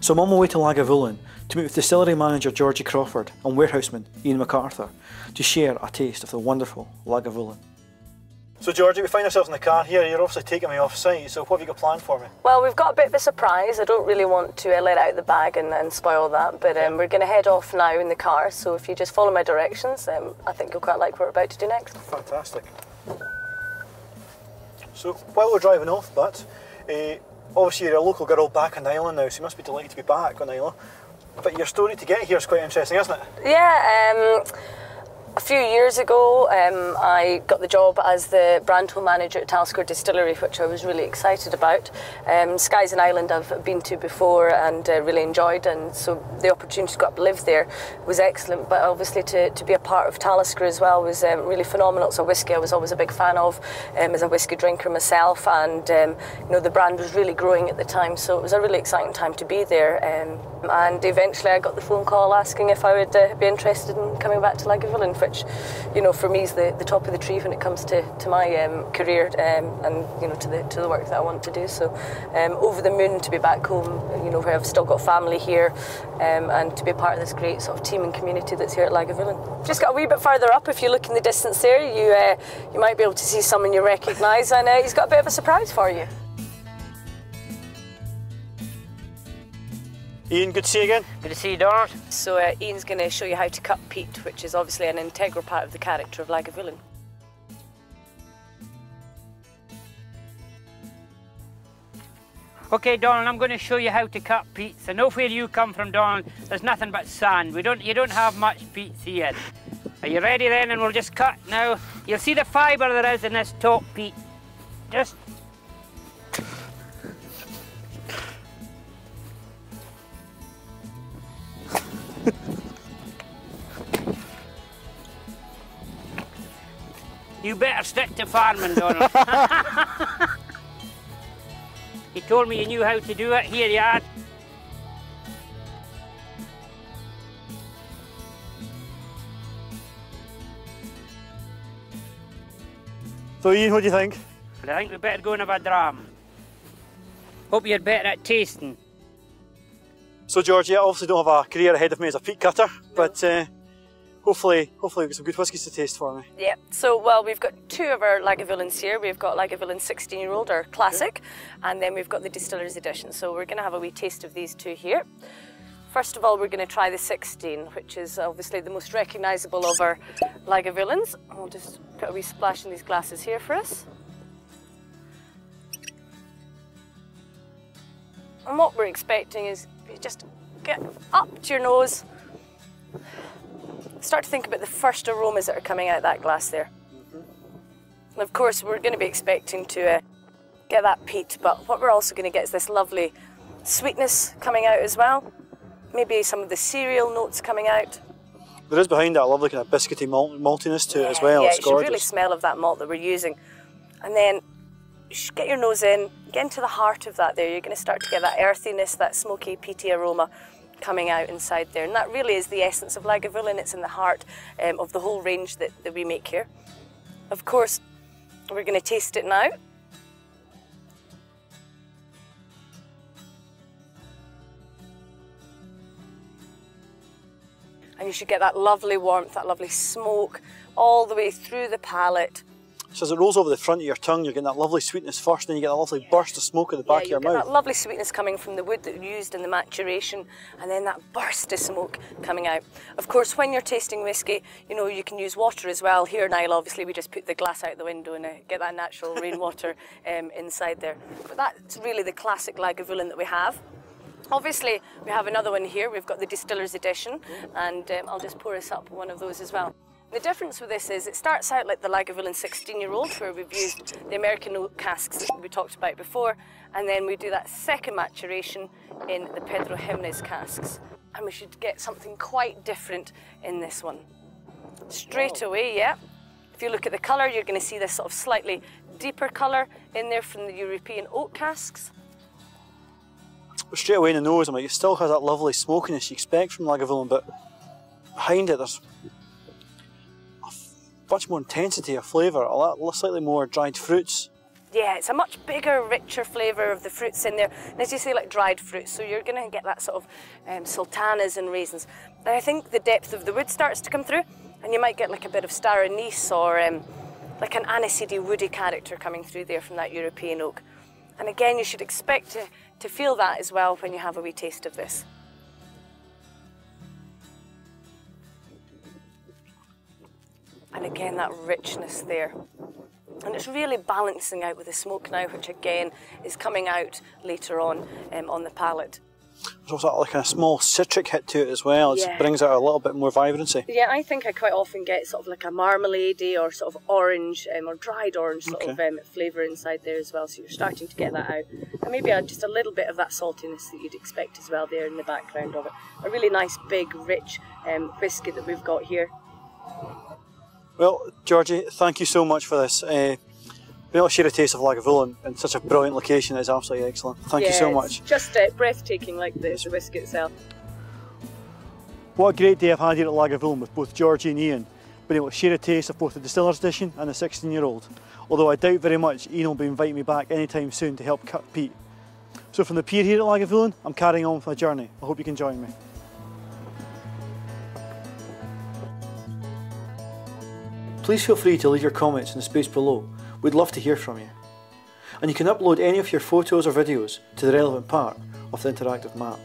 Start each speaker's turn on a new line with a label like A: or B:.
A: So I'm on my way to Lagavulin to meet with distillery manager Georgie Crawford and warehouseman Ian MacArthur to share a taste of the wonderful Lagavulin. So Georgie, we find ourselves in the car here. You're obviously taking me off site, so what have you got planned for me?
B: Well, we've got a bit of a surprise. I don't really want to let out the bag and spoil that, but we're going to head off now in the car, so if you just follow my directions, I think you'll quite like what we're about to do next.
A: Fantastic. So while we're driving off, but obviously you're a local girl back on the island now, so you must be delighted to be back on the island. But your story to get here is quite interesting, isn't it?
B: Yeah, a few years ago I got the job as the brand home manager at Talisker Distillery, which I was really excited about. Skye's an island I've been to before and really enjoyed, and so the opportunity to go up and live there was excellent, but obviously to be a part of Talisker as well was really phenomenal. It's a whisky I was always a big fan of as a whisky drinker myself, and you know, the brand was really growing at the time, so it was a really exciting time to be there. And eventually I got the phone call asking if I would be interested in coming back to Lagavulin, which, you know, for me is the top of the tree when it comes to my career and, you know, to the work that I want to do. So over the moon to be back home, you know, where I've still got family here, and to be a part of this great sort of team and community that's here at Lagavulin. Just got a wee bit further up, if you look in the distance there, you might be able to see someone you recognise, and he's got a bit of a surprise for you.
A: Ian, good to see you again.
C: Good to see you, Donald.
B: So Ian's going to show you how to cut peat, which is obviously an integral part of the character of Lagavulin.
C: Okay, Donald, I'm going to show you how to cut peats. I know where you come from, Donald, there's nothing but sand. You don't have much peats here. Are you ready then? And we'll just cut now. You'll see the fibre there is in this top peat. Just you better stick to farming, Donald. He told me you knew how to do it. Here you are.
A: So Ian, what do you think?
C: I think we better go and have a dram. Hope you're better at tasting.
A: So Georgie, I obviously don't have a career ahead of me as a peat cutter, but hopefully we've got some good whiskies to taste for me.
B: Yeah, so well, we've got two of our Lagavulins here. We've got Lagavulin 16-year-old, or classic, and then we've got the distiller's edition. So we're going to have a wee taste of these two here. First of all, we're going to try the 16, which is obviously the most recognisable of our Lagavulins. I'll just put a wee splash in these glasses here for us. And what we're expecting is you just get up to your nose, start to think about the first aromas that are coming out of that glass there. And of course, we're going to be expecting to get that peat, but what we're also going to get is this lovely sweetness coming out as well. Maybe some of the cereal notes coming out.
A: There is behind that a lovely kind of biscuity maltiness to it as well.
B: Yeah,
A: it's
B: you should
A: gorgeous.
B: really smell of that malt that we're using. And then you should get your nose in, get into the heart of that there. You're going to start to get that earthiness, that smoky, peaty aroma coming out inside there. And that really is the essence of Lagavulin. It's in the heart of the whole range that we make here. Of course, we're going to taste it now. And you should get that lovely warmth, that lovely smoke all the way through the palate.
A: So as it rolls over the front of your tongue, you're getting that lovely sweetness first, then you get that lovely burst of smoke at the back of your mouth.
B: Yeah, you get that lovely sweetness coming from the wood that you used in the maturation, and then that burst of smoke coming out. Of course, when you're tasting whiskey, you know, you can use water as well. Here in Isle, obviously, we just put the glass out the window and get that natural rainwater inside there. But that's really the classic Lagavulin that we have. Obviously, we have another one here. We've got the distiller's edition, and I'll just pour us up one of those as well. The difference with this is it starts out like the Lagavulin 16-year-old, where we've used the American oak casks that we talked about before, and then we do that second maturation in the Pedro Jimenez casks. And we should get something quite different in this one. Straight away, yeah. If you look at the colour, you're going to see this sort of slightly deeper colour in there from the European oak casks.
A: But straight away in the nose, it still has that lovely smokiness you expect from Lagavulin, but behind it there's much more intensity of flavour, a lot slightly more dried fruits.
B: Yeah, it's a much bigger, richer flavour of the fruits in there. And as you say, like dried fruits, so you're going to get that sort of sultanas and raisins. And I think the depth of the wood starts to come through, and you might get like a bit of star anise or like an aniseedy, woody character coming through there from that European oak. And again, you should expect to feel that as well when you have a wee taste of this. And again, that richness there. And it's really balancing out with the smoke now, which again is coming out later on the palate.
A: There's also like a small citric hit to it as well. It
B: Yeah.
A: brings out a little bit more vibrancy.
B: Yeah, I think I quite often get sort of like a marmalade-y or sort of orange or dried orange sort of flavour inside there as well. So you're starting to get that out. And maybe just a little bit of that saltiness that you'd expect as well there in the background of it. A really nice, big, rich whisky that we've got here.
A: Well, Georgie, thank you so much for this. Being able to share a taste of Lagavulin in such a brilliant location is absolutely excellent. Thank you so much.
B: It's just breathtaking like the whisky itself.
A: What a great day I've had here at Lagavulin with both Georgie and Ian, being able to share a taste of both the Distiller's Edition and the 16-year-old. Although I doubt very much Ian will be inviting me back anytime soon to help cut peat. So from the pier here at Lagavulin, I'm carrying on with my journey. I hope you can join me. Please feel free to leave your comments in the space below. We'd love to hear from you. And you can upload any of your photos or videos to the relevant part of the interactive map.